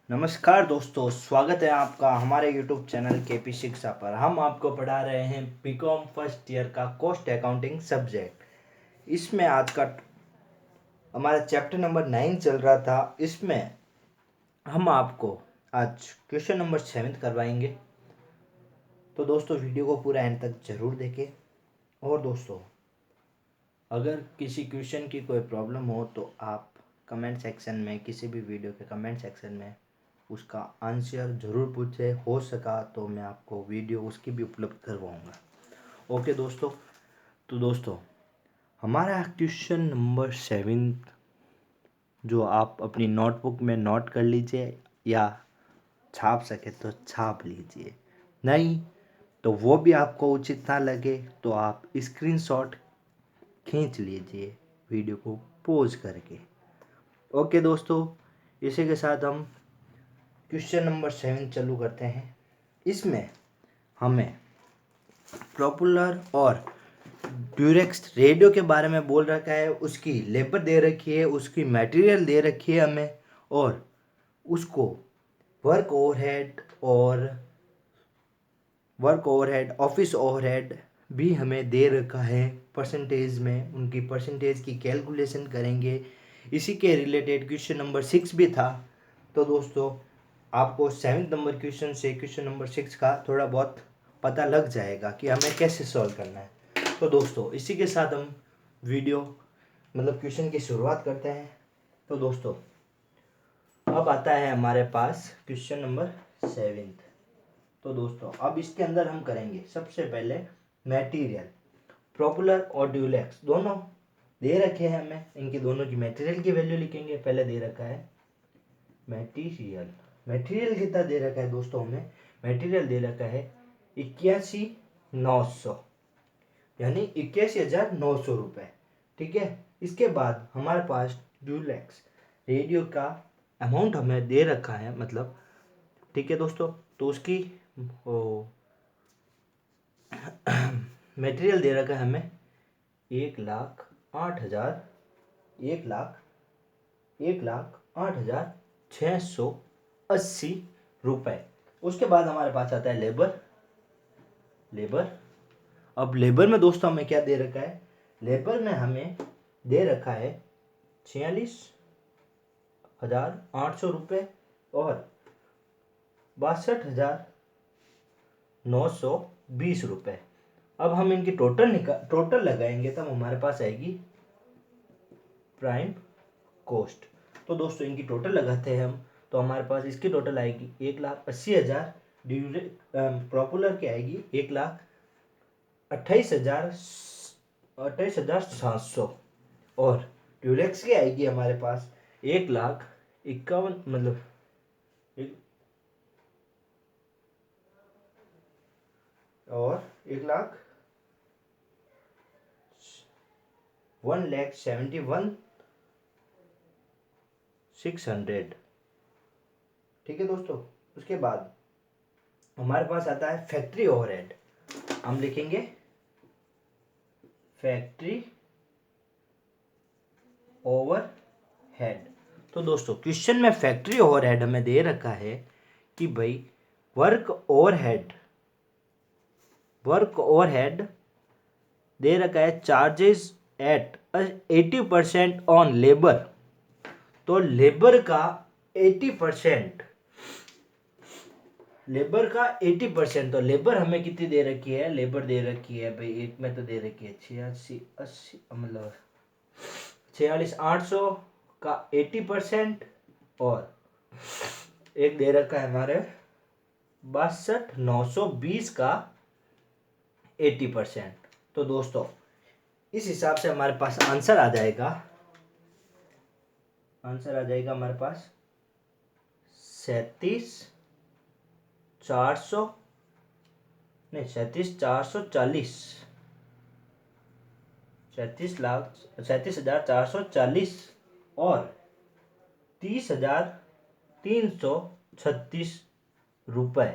नमस्कार दोस्तों, स्वागत है आपका हमारे YouTube चैनल केपी शिक्षा पर। हम आपको पढ़ा रहे हैं बीकॉम फर्स्ट ईयर का कॉस्ट अकाउंटिंग सब्जेक्ट। इसमें आज का हमारा चैप्टर नंबर 9 चल रहा था। इसमें हम आपको आज क्वेश्चन नंबर 7 करवाएंगे। तो दोस्तों वीडियो को पूरा एंड तक जरूर देखें। और दोस्तों, अगर किसी क्वेश्चन की कोई प्रॉब्लम हो तो आप कमेंट सेक्शन में, किसी भी वीडियो के कमेंट सेक्शन में उसका आंसर ज़रूर पूछे। हो सका तो मैं आपको वीडियो उसकी भी उपलब्ध करवाऊँगा। ओके दोस्तों, तो दोस्तों हमारा क्वेश्चन नंबर 7 जो आप अपनी नोटबुक में नोट कर लीजिए या छाप सके तो छाप लीजिए, नहीं तो वो भी आपको उचित ना लगे तो आप स्क्रीनशॉट खींच लीजिए वीडियो को पॉज करके। ओके दोस्तों, इसी के साथ हम क्वेश्चन नंबर 7 चालू करते हैं। इसमें हमें पॉपुलर और ड्यूरेक्स रेडियो के बारे में बोल रखा है। उसकी लेबर दे रखी है, उसकी मटेरियल दे रखी है हमें, और उसको वर्क ओवरहेड ऑफिस ओवरहेड भी हमें दे रखा है परसेंटेज में। उनकी परसेंटेज की कैलकुलेशन करेंगे। इसी के रिलेटेड क्वेश्चन नंबर 6 भी था। तो दोस्तों आपको 7 नंबर क्वेश्चन से क्वेश्चन नंबर 6 का थोड़ा बहुत पता लग जाएगा कि हमें कैसे सॉल्व करना है। तो दोस्तों इसी के साथ हम वीडियो क्वेश्चन की शुरुआत करते हैं। तो दोस्तों अब आता है हमारे पास क्वेश्चन नंबर 7। तो दोस्तों अब इसके अंदर हम करेंगे सबसे पहले मटेरियल। पॉपुलर और ड्यूलेक्स दोनों दे रखे हैं हमें, इनकी दोनों की मटेरियल की वैल्यू लिखेंगे। पहले दे रखा है मटेरियल। मटेरियल कितना दे रखा है दोस्तों हमें? मटेरियल दे रखा है 81,900, यानी 81,900 रुपये। ठीक है, इसके बाद हमारे पास ड्यूलेक्स रेडियो का अमाउंट हमें दे रखा है, ठीक है दोस्तों। तो उसकी मटेरियल दे रखा है हमें 1,08,680 रुपये। उसके बाद हमारे पास आता है लेबर। अब लेबर में दोस्तों हमें क्या दे रखा है? लेबर में हमें दे रखा है 46,800 रुपये और 62,920 रुपये। अब हम इनकी टोटल लगाएंगे तब हमारे पास आएगी प्राइम कॉस्ट। तो दोस्तों इनकी टोटल लगाते हैं हम, तो हमारे पास इसकी टोटल आएगी 1,80,000। पॉपुलर की आएगी 1,28,700 और ड्यूलेक्स की आएगी हमारे पास 1,51,000 और 1,71,600। ठीक है दोस्तों, उसके बाद हमारे पास आता है फैक्ट्री ओवरहेड। हम लिखेंगे फैक्ट्री ओवरहेड। तो दोस्तों क्वेश्चन में फैक्ट्री ओवरहेड हमें दे रखा है कि भाई वर्क ओवरहेड दे रखा है चार्जेस एट 80% ऑन लेबर। तो लेबर का 80%, तो लेबर हमें कितनी दे रखी है? लेबर दे रखी है भाई, एक में तो दे रखी है 46,800 का 80% और एक दे रखा है हमारे 62,920 का 80%। तो दोस्तों इस हिसाब से हमारे पास आंसर आ जाएगा हमारे पास 37,440 और 30,336 रुपए।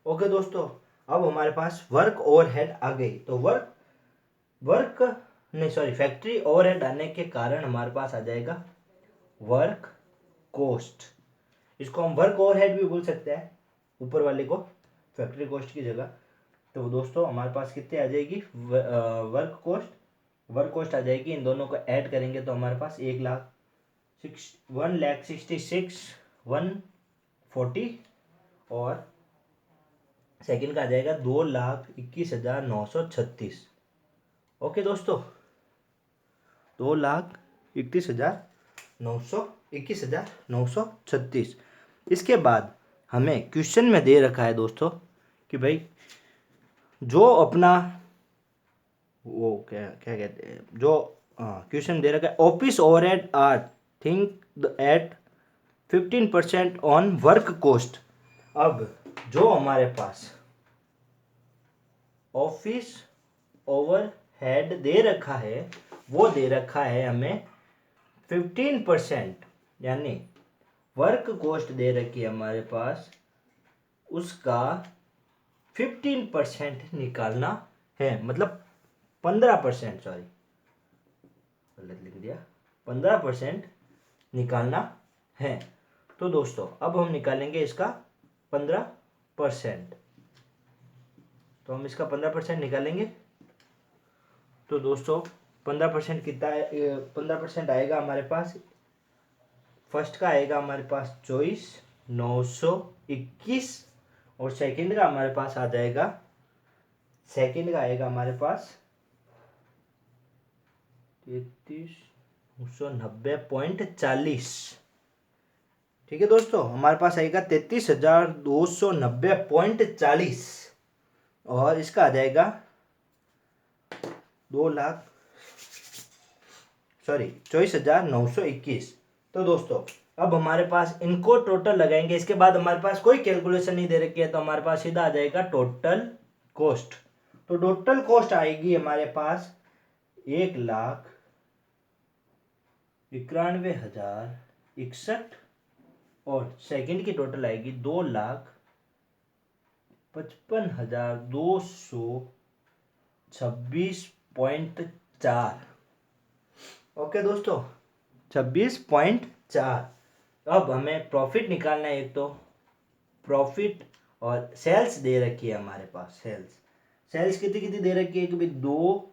ओके दोस्तों, अब हमारे पास वर्क ओवरहेड आ गई। तो फैक्ट्री ओवरहेड आने के कारण हमारे पास आ जाएगा वर्क कॉस्ट। इसको हम वर्क ओवरहेड भी बोल सकते हैं, ऊपर वाले को फैक्ट्री कॉस्ट की जगह। तो दोस्तों हमारे पास कितनी आ जाएगी वर्क कॉस्ट आ जाएगी। इन दोनों को ऐड करेंगे तो हमारे पास 1,66,140 और सेकंड का आ जाएगा 2,21,936। ओके दोस्तों, 2,21,936। इसके बाद हमें क्वेश्चन में दे रखा है दोस्तों कि भाई जो अपना वो क्या क्या कहते हैं, जो क्वेश्चन दे रखा है office overhead are think at 15% on work cost. अब जो हमारे पास ऑफिस ओवरहेड दे रखा है वो दे रखा है हमें 15%, यानी वर्क कॉस्ट दे रखी है हमारे पास, उसका 15% निकालना है, मतलब 15%, सॉरी गलत लिख दिया, 15% निकालना है। तो दोस्तों अब हम निकालेंगे इसका 15%। तो हम इसका 15% निकालेंगे। तो दोस्तों 15% कितना है, 15% आएगा हमारे पास, फर्स्ट का आएगा हमारे पास 24,921 और सेकंड का हमारे पास आ जाएगा, सेकंड का आएगा हमारे पास 33,990.40। ठीक है दोस्तों, हमारे पास आएगा 33,290.40 और इसका आ जाएगा 24,921। तो दोस्तों अब हमारे पास इनको टोटल लगाएंगे, इसके बाद हमारे पास कोई कैलकुलेशन नहीं दे रखी है, तो हमारे पास सीधा आ जाएगा टोटल कॉस्ट। तो टोटल कॉस्ट आएगी हमारे पास 1,91,061 और सेकंड की टोटल आएगी 2,55,226.4। ओके दोस्तों, 26.4। अब हमें प्रॉफिट निकालना है। एक तो प्रॉफिट और सेल्स दे रखी है हमारे पास, सेल्स कितनी कितनी दे रखी है कि भाई 2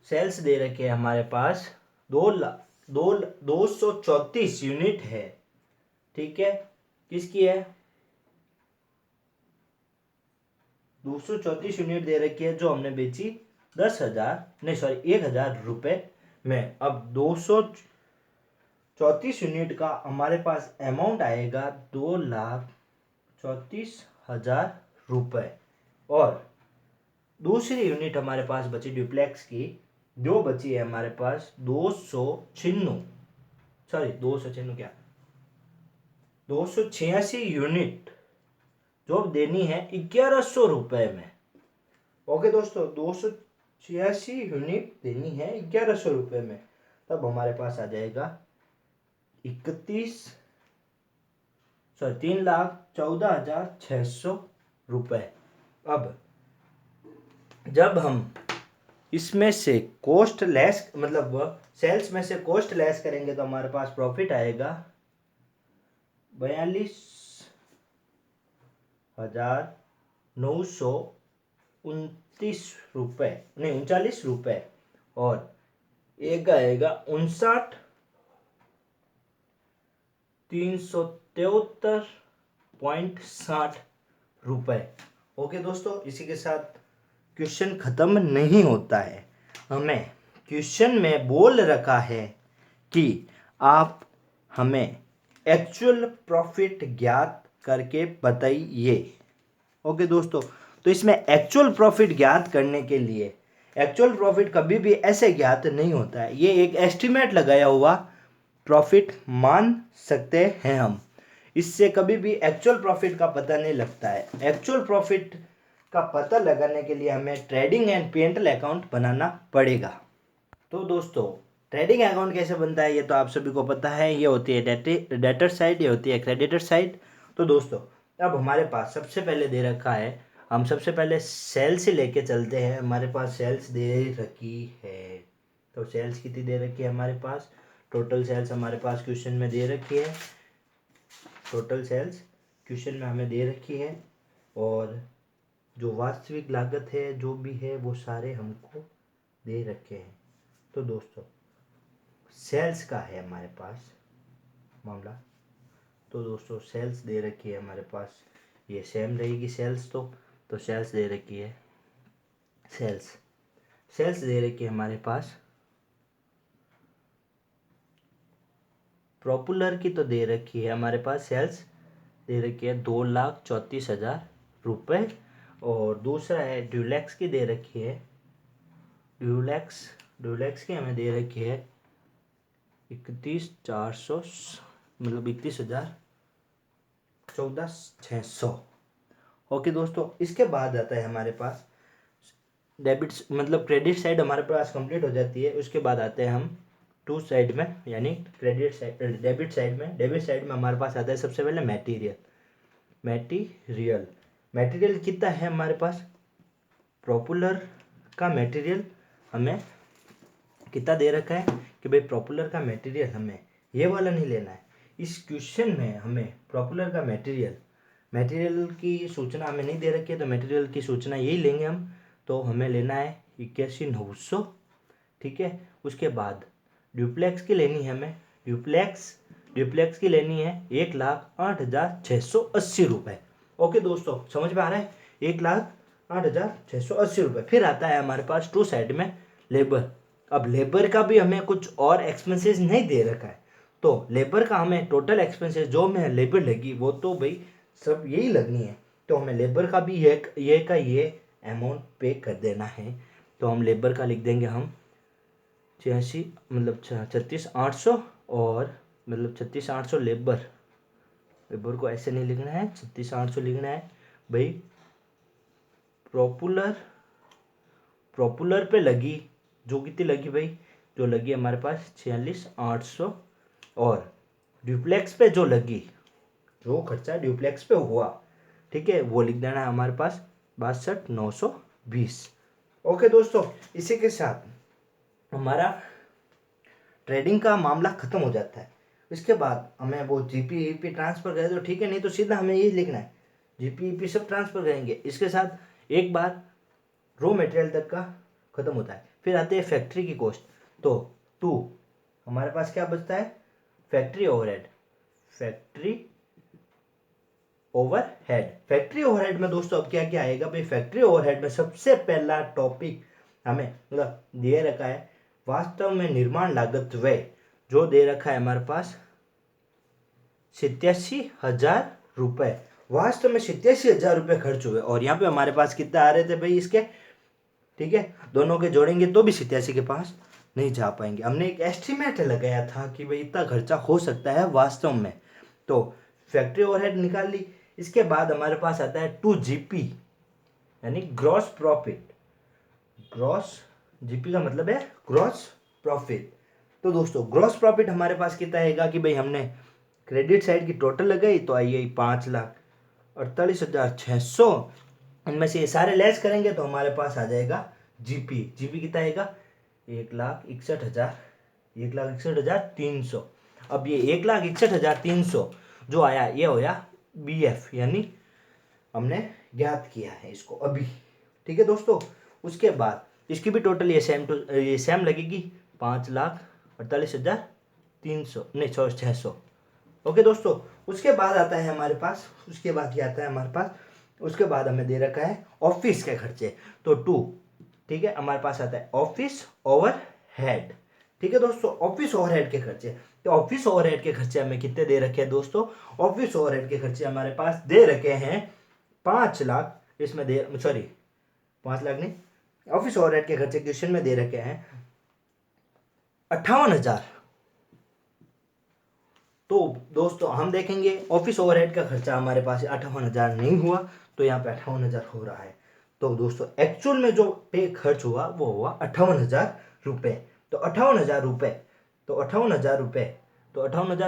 सेल्स दे रखे हैं हमारे पास, 234 यूनिट है। ठीक है, किसकी है, 234 यूनिट दे रखी है जो हमने बेची 1,000 रुपए में। अब 234 यूनिट का हमारे पास अमाउंट आएगा 2,34,000 रुपए। और दूसरी यूनिट हमारे पास बची ड्यूप्लेक्स की, जो बची है हमारे पास 286 यूनिट, जो देनी है 1,100 रुपए में। ओके दोस्तों, 286 यूनिट देनी है 1,100 रुपए में। तब हमारे पास आ जाएगा 3,14,600 रुपए। अब जब हम इसमें से कॉस्ट लेस, मतलब सेल्स में से कॉस्ट लेस करेंगे तो हमारे पास प्रॉफिट आएगा 42,929 रुपए, नहीं 39 रुपए, और एक आएगा 59,373.60 रुपए। ओके दोस्तों, इसी के साथ क्वेश्चन खत्म नहीं होता है। हमें क्वेश्चन में बोल रखा है कि आप हमें एक्चुअल प्रॉफिट ज्ञात करके बताइए। ओके दोस्तों, तो इसमें एक्चुअल प्रॉफिट ज्ञात करने के लिए, एक्चुअल प्रॉफिट कभी भी ऐसे ज्ञात नहीं होता है, ये एक एस्टिमेट लगाया हुआ प्रॉफिट मान सकते हैं हम। इससे कभी भी एक्चुअल प्रॉफिट का पता नहीं लगता है। एक्चुअल प्रॉफिट का पता लगाने के लिए हमें ट्रेडिंग एंड P&L अकाउंट बनाना पड़ेगा। तो दोस्तों ट्रेडिंग अकाउंट कैसे बनता है ये तो आप सभी को पता है। ये होती है डेटर साइड, ये होती है क्रेडिटर साइड। तो दोस्तों अब हमारे पास सबसे पहले दे रखा है, हम सबसे पहले सेल्स ही लेके चलते हैं। हमारे पास सेल्स दे रखी है, तो सेल्स कितनी दे रखी है हमारे पास, टोटल सेल्स हमारे पास क्वेश्चन में दे रखी है, टोटल सेल्स क्वेश्चन में हमें दे रखी है, और जो वास्तविक लागत है जो भी है वो सारे हमको दे रखे हैं। तो दोस्तों सेल्स का है हमारे पास मामला। तो दोस्तों सेल्स दे रखी है हमारे पास, ये सेम रहेगी सेल्स। तो सेल्स दे रखी है, सेल्स दे रखी है हमारे पास। पॉपुलर की तो दे रखी है हमारे पास, सेल्स दे रखी है 2,34,000 रुपये। और दूसरा है ड्यूलैक्स की दे रखी है, ड्यूलैक्स की हमें दे रखी है 31,400, मतलब 31,14,600। ओके दोस्तों, इसके बाद आता है हमारे पास डेबिट्स, मतलब क्रेडिट साइड हमारे पास कंप्लीट हो जाती है। उसके बाद आते हैं हम टू साइड में, यानी क्रेडिट साइड, डेबिट साइड में हमारे पास आता है सबसे पहले मटेरियल कितना है हमारे पास। पॉपुलर का मटेरियल हमें कितना दे रखा है कि भाई पॉपुलर का मटेरियल हमें ये वाला नहीं लेना है। इस क्वेश्चन में हमें पॉपुलर का मटेरियल की सूचना हमें नहीं दे रखी है, तो मटेरियल की सूचना यही लेंगे हम। तो हमें लेना है 81,900, ठीक है। उसके बाद ड्यूप्लेक्स की लेनी है हमें, ड्यूप्लेक्स की लेनी है 1,08,680 रुपये। ओके दोस्तों, समझ में आ रहा है, 1,08,680 रुपये। फिर आता है हमारे पास टू साइड में लेबर। अब लेबर का भी हमें कुछ और एक्सपेंसेस नहीं दे रखा है, तो लेबर का हमें टोटल एक्सपेंसेस जो हमें लेबर लगी वो तो भाई सब यही लगनी है। तो हमें लेबर का भी ये अमाउंट पे कर देना है। तो हम लेबर का लिख देंगे हम 36,800, और मतलब 36,800 लेबर को ऐसे नहीं लिखना है, 36,800 लिखना है भाई। पॉपुलर पे लगी जो कितनी लगी भाई, जो लगी हमारे पास 46,800, और ड्यूप्लेक्स पे जो लगी, जो खर्चा ड्यूप्लेक्स पे हुआ, ठीक है, वो लिख देना है हमारे पास 62,920। ओके दोस्तों, इसी के साथ हमारा ट्रेडिंग का मामला खत्म हो जाता है। इसके बाद हमें वो जीपी ट्रांसफर करें तो ठीक है, नहीं तो सीधा हमें यही लिखना है, जीपी सब ट्रांसफर करेंगे। इसके साथ एक बार रॉ मटेरियल तक का खत्म होता है। फिर आते हैं फैक्ट्री की कॉस्ट। तो हमारे पास क्या बचता है, फैक्ट्री ओवरहेड में दोस्तों अब क्या क्या आएगा भाई। फैक्ट्री ओवरहेड में सबसे पहला टॉपिक हमें मतलब दे रखा है वास्तव में निर्माण लागत व्यय, जो दे रखा है हमारे पास 87,000 रुपये। वास्तव में 87,000 रुपये खर्च हुए, और यहाँ पे हमारे पास कितना आ रहे थे भाई इसके, ठीक है, दोनों के जोड़ेंगे तो भी 87 के पास नहीं जा पाएंगे। हमने एक एस्टिमेट लगाया था कि भाई इतना खर्चा हो सकता है वास्तव में, तो फैक्ट्री ओवरहेड निकाल ली। इसके बाद हमारे पास आता है 2GP, यानी ग्रॉस प्रॉफिट। जीपी का मतलब है ग्रॉस प्रॉफिट। तो दोस्तों ग्रॉस प्रॉफिट हमारे पास कितना आएगा कि भाई हमने क्रेडिट साइड की टोटल लगाई तो आई 5,48,600, इनमें से ये सारे लेस करेंगे तो हमारे पास आ जाएगा जीपी कितना आएगा 1,61,300। अब ये 1,61,300 जो आया ये होया BF, यानी हमने ज्ञात किया है इसको अभी, ठीक है दोस्तों। उसके बाद इसकी भी टोटल ये सेम लगेगी 5,48,300 नहीं 600। ओके दोस्तों, उसके बाद आता है हमारे पास, उसके बाद क्या आता है हमारे पास, उसके बाद हमें दे रखा है ऑफिस के खर्चे। तो 2, ठीक है, हमारे पास आता है ऑफिस ओवरहेड, ठीक है दोस्तों, ऑफिस ओवरहेड के खर्चे। तो ऑफिस ओवरहेड के खर्चे हमें कितने दे रखे हैं दोस्तों, ऑफिस ओवरहेड के खर्चे हमारे पास दे रखे हैं 5 लाख, इसमें 5 लाख नहीं, ऑफिस ओवरहेड के खर्चे क्वेश्चन में दे रखे हैं 58,000। तो दोस्तों हम देखेंगे ऑफिस ओवरहेड का खर्चा हमारे पास 58,000 नहीं हुआ, तो यहाँ पे 58,000 हो रहा है। तो दोस्तों एक्चुअल में जो पे खर्च हुआ वो हुआ 58,000 रुपये। तो 58,000 रुपये, तो 58,000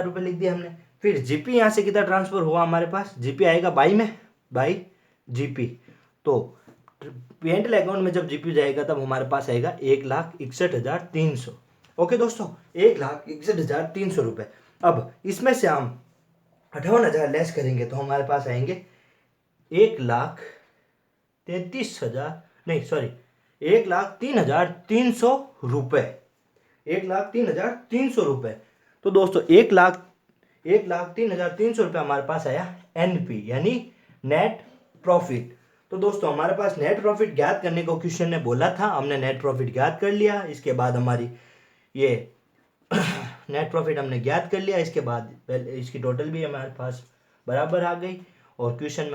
रुपये लिख दिया हमने। फिर जीपी यहाँ से कितना ट्रांसफर हुआ हमारे पास, जीपी आएगा बाई जीपी। तो P&L अकाउंट में जब जीपी जाएगा तब हमारे पास आएगा 1,61,300। ओके दोस्तों, 1,61,300 रुपये। अब इसमें से हम 58,000 लेस करेंगे तो हमारे पास आएंगे 1,33,000, नहीं सॉरी, 1,03,300 रुपये। 1,03,300 रुपये। तो दोस्तों 1,03,300 रुपये हमारे पास आया NP, यानी नेट प्रॉफिट। तो दोस्तों हमारे पास नेट प्रॉफिट ज्ञात करने को क्वेश्चन ने बोला था, हमने नेट प्रॉफिट ज्ञात कर लिया। इसके बाद हमारी ये नेट प्रॉफिट हमने ज्ञात कर लिया। इसके बाद इसकी टोटल भी हमारे पास बराबर आ गई। और क्वेश्चन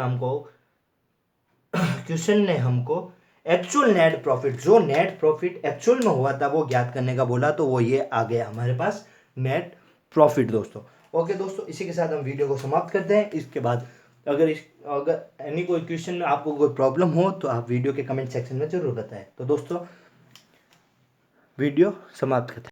ने हमको एक्चुअल नेट प्रॉफिट, जो नेट प्रॉफिट एक्चुअल में हुआ था वो ज्ञात करने का बोला, तो वो ये आ गया हमारे पास नेट प्रॉफिट दोस्तों। ओके दोस्तों, इसी के साथ हम वीडियो को समाप्त करते हैं। इसके बाद अगर एनी कोई क्वेश्चन में आपको कोई प्रॉब्लम हो तो आप वीडियो के कमेंट सेक्शन में जरूर बताएं। तो दोस्तों वीडियो समाप्त करते हैं।